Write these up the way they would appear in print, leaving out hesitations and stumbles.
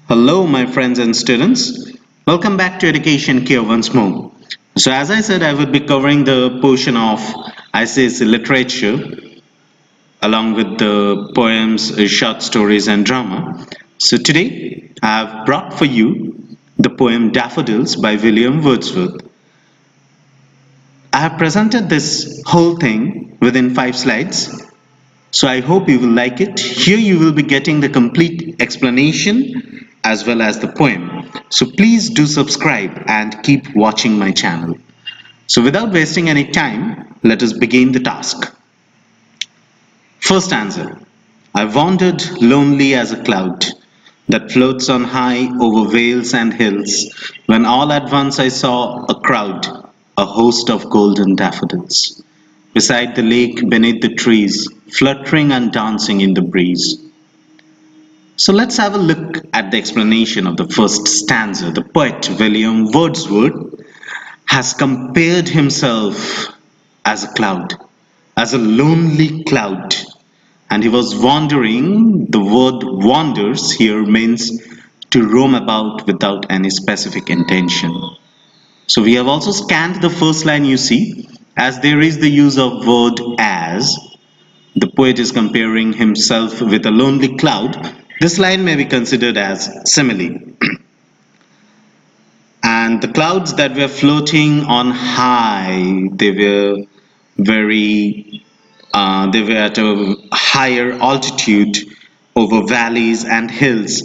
Hello, my friends and students. Welcome back to Education Care once more. So, as I said, I would be covering the portion of ICSE literature along with the poems, short stories, and drama. So, today I have brought for you the poem Daffodils by William Wordsworth. I have presented this whole thing within 5 slides. So I hope you will like it. Here you will be getting the complete explanation as well as the poem. So please do subscribe and keep watching my channel. So without wasting any time, let us begin the task. First stanza. I wandered lonely as a cloud that floats on high over vales and hills, when all at once I saw a crowd, a host of golden daffodils, beside the lake beneath the trees, fluttering and dancing in the breeze. So let's have a look at the explanation of the first stanza. The poet William Wordsworth has compared himself as a cloud, as a lonely cloud, and he was wandering. The word wanders here means to roam about without any specific intention. So we have also scanned the first line you see, as there is the use of word as. The poet is comparing himself with a lonely cloud. This line may be considered as simile. And the clouds that were floating on high, they were at a higher altitude over valleys and hills.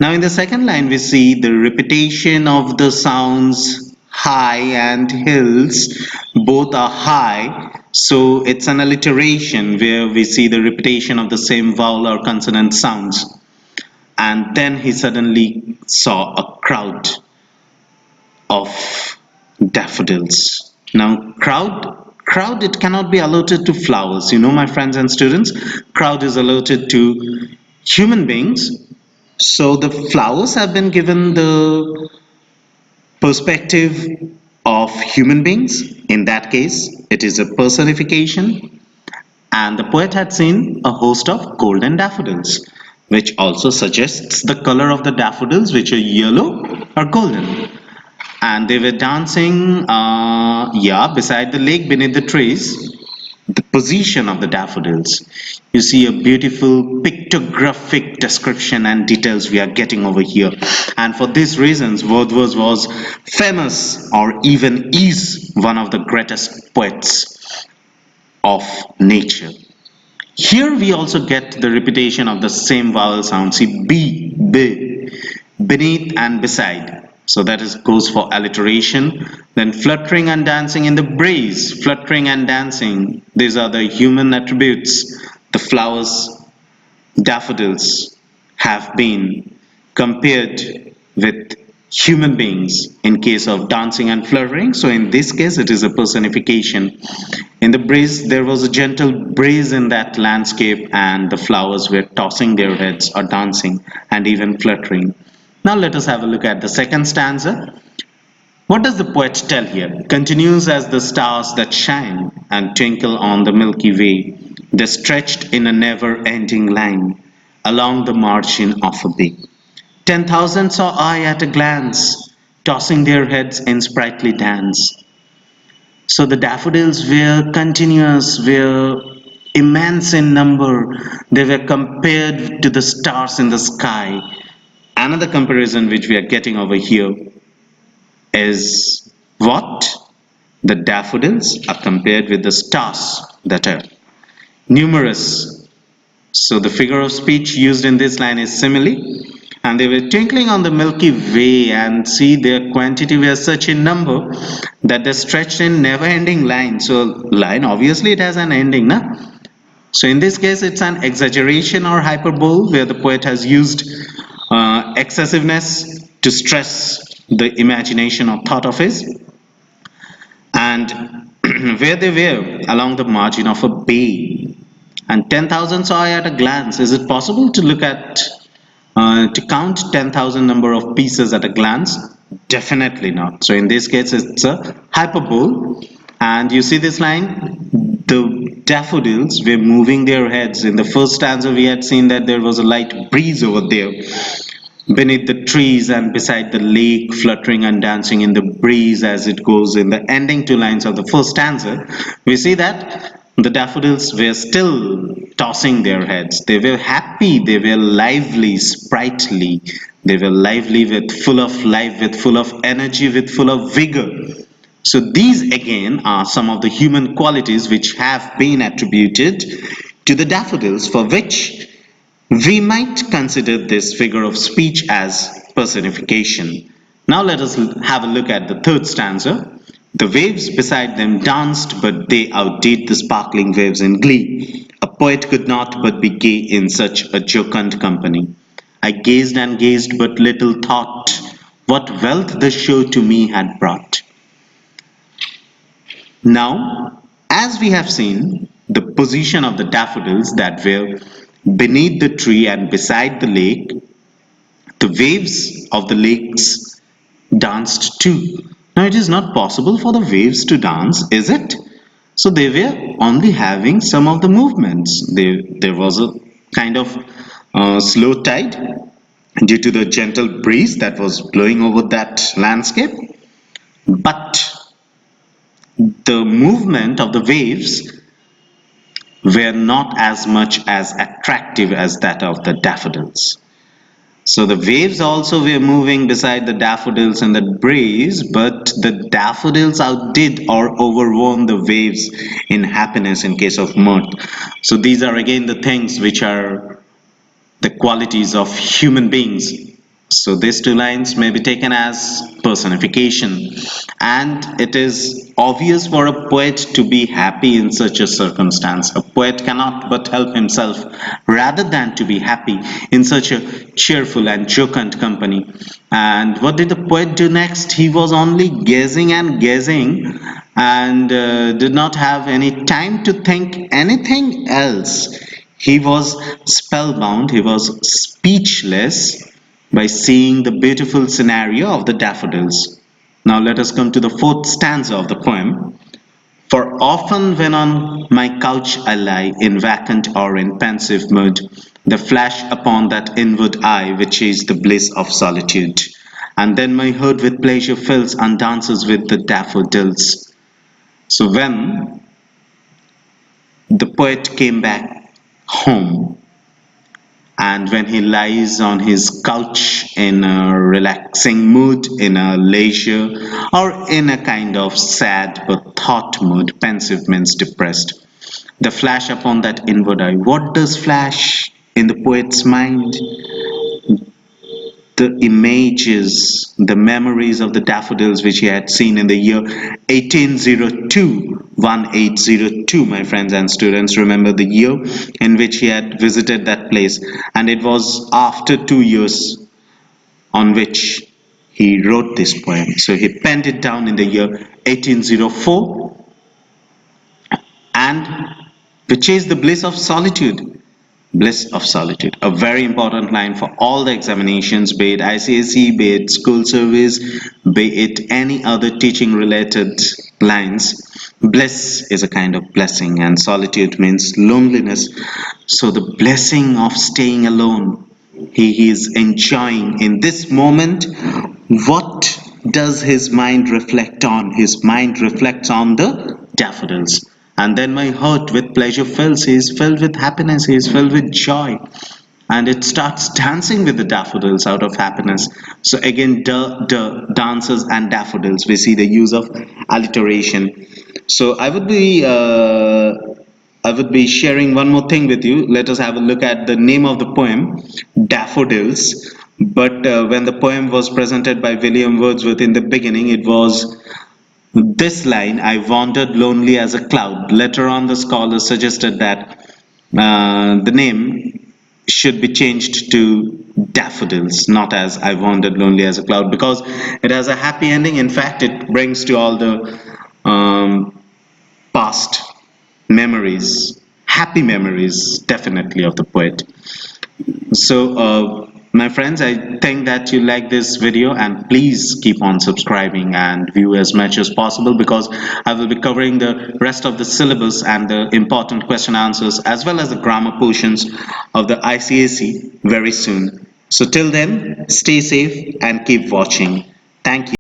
Now in the second line we see the repetition of the sounds high and hills, both are high, so it's an alliteration where we see the repetition of the same vowel or consonant sounds. And then he suddenly saw a crowd of daffodils. Now crowd, it cannot be allotted to flowers, my friends and students. Crowd is allotted to human beings. So the flowers have been given the perspective of human beings. In that case, it is a personification. And the poet had seen a host of golden daffodils, which also suggests the color of the daffodils, which are yellow or golden. And they were dancing, beside the lake beneath the trees. The position of the daffodils. You see a beautiful pictographic description and details we are getting over here. And for these reasons, Wordsworth was famous, or even is one of the greatest poets of nature. Here we also get the repetition of the same vowel sound. See, b, beneath and beside. So that is goes for alliteration. Then fluttering and dancing in the breeze. Fluttering and dancing. These are the human attributes. The flowers, daffodils, have been compared with human beings in case of dancing and fluttering. So in this case, it is a personification. In the breeze, there was a gentle breeze in that landscape, and the flowers were tossing their heads or dancing and even fluttering. Now let us have a look at the second stanza. What does the poet tell here? Continues as the stars that shine and twinkle on the Milky Way. They stretched in a never-ending line along the margin of a bay. 10,000 saw I at a glance, tossing their heads in sprightly dance. So the daffodils were continuous, were immense in number. They were compared to the stars in the sky. Another comparison which we are getting over here is what? The daffodils are compared with the stars that are numerous. So the figure of speech used in this line is simile. And they were twinkling on the Milky Way, and see their quantity were such in number that they stretched in never-ending line. So line, obviously it has an ending, na? So in this case it's an exaggeration or hyperbole where the poet has used excessiveness to stress the imagination or thought of his. And where they were along the margin of a bay, and 10,000 saw I at a glance. Is it possible to look at to count 10,000 number of pieces at a glance? Definitely not. So in this case it's a hyperbole. And you see this line, the daffodils were moving their heads. In the first stanza we had seen that there was a light breeze over there. beneath the trees and beside the lake, fluttering and dancing in the breeze as it goes in the ending two lines of the first stanza, we see that the daffodils were still tossing their heads. They were happy, they were lively, sprightly, they were lively with full of life, with full of energy, with full of vigor. So these again are some of the human qualities which have been attributed to the daffodils, for which we might consider this figure of speech as personification. Now let us have a look at the third stanza. The waves beside them danced, but they outdid the sparkling waves in glee. A poet could not but be gay in such a jocund company. I gazed and gazed, but little thought what wealth the show to me had brought. Now, as we have seen, the position of the daffodils that were beneath the tree and beside the lake, the waves of the lakes danced too. Now, it is not possible for the waves to dance, is it? So they were only having some of the movements. There was a kind of slow tide due to the gentle breeze that was blowing over that landscape. But the movement of the waves were not as much as attractive as that of the daffodils. So the waves also were moving beside the daffodils in the breeze, but the daffodils outdid or overwhelmed the waves in happiness in case of mirth. So these are again the things which are the qualities of human beings. So these two lines may be taken as personification, and it is obvious for a poet to be happy in such a circumstance. A poet cannot but help himself rather than to be happy in such a cheerful and jocund company. And what did the poet do next? He was only gazing and gazing and did not have any time to think anything else. He was spellbound, he was speechless by seeing the beautiful scenario of the daffodils. Now let us come to the fourth stanza of the poem. For often when on my couch I lie, in vacant or in pensive mood, the flash upon that inward eye which is the bliss of solitude. And then my heart with pleasure fills and dances with the daffodils. So when the poet came back home, and when he lies on his couch in a relaxing mood, in a leisure, or in a kind of sad but thought mood, pensive means depressed, the flash upon that inward eye. What does flash in the poet's mind? The images, the memories of the daffodils which he had seen in the year 1802, 1802, my friends and students, remember the year in which he had visited that place. And it was after 2 years on which he wrote this poem. So he penned it down in the year 1804, and which is the bliss of solitude. Bliss of solitude, a very important line for all the examinations, be it ICSE, be it school service, be it any other teaching related lines. Bliss is a kind of blessing, and solitude means loneliness. So the blessing of staying alone, he is enjoying in this moment. What does his mind reflect on? His mind reflects on the daffodils. And then my heart with pleasure fills. He is filled with happiness. He is filled with joy. And it starts dancing with the daffodils out of happiness. So again, dancers and daffodils. We see the use of alliteration. So I would be sharing one more thing with you. Let us have a look at the name of the poem, Daffodils. But when the poem was presented by William Wordsworth in the beginning, it was this line, I wandered lonely as a cloud. Later on, the scholars suggested that the name should be changed to Daffodils, not as I wandered lonely as a cloud, because it has a happy ending. In fact, it brings to all the past memories, happy memories, definitely, of the poet. So, my friends, I think that you like this video, and please keep on subscribing and view as much as possible, because I will be covering the rest of the syllabus and the important question answers as well as the grammar portions of the ICSE very soon. So till then, stay safe and keep watching. Thank you.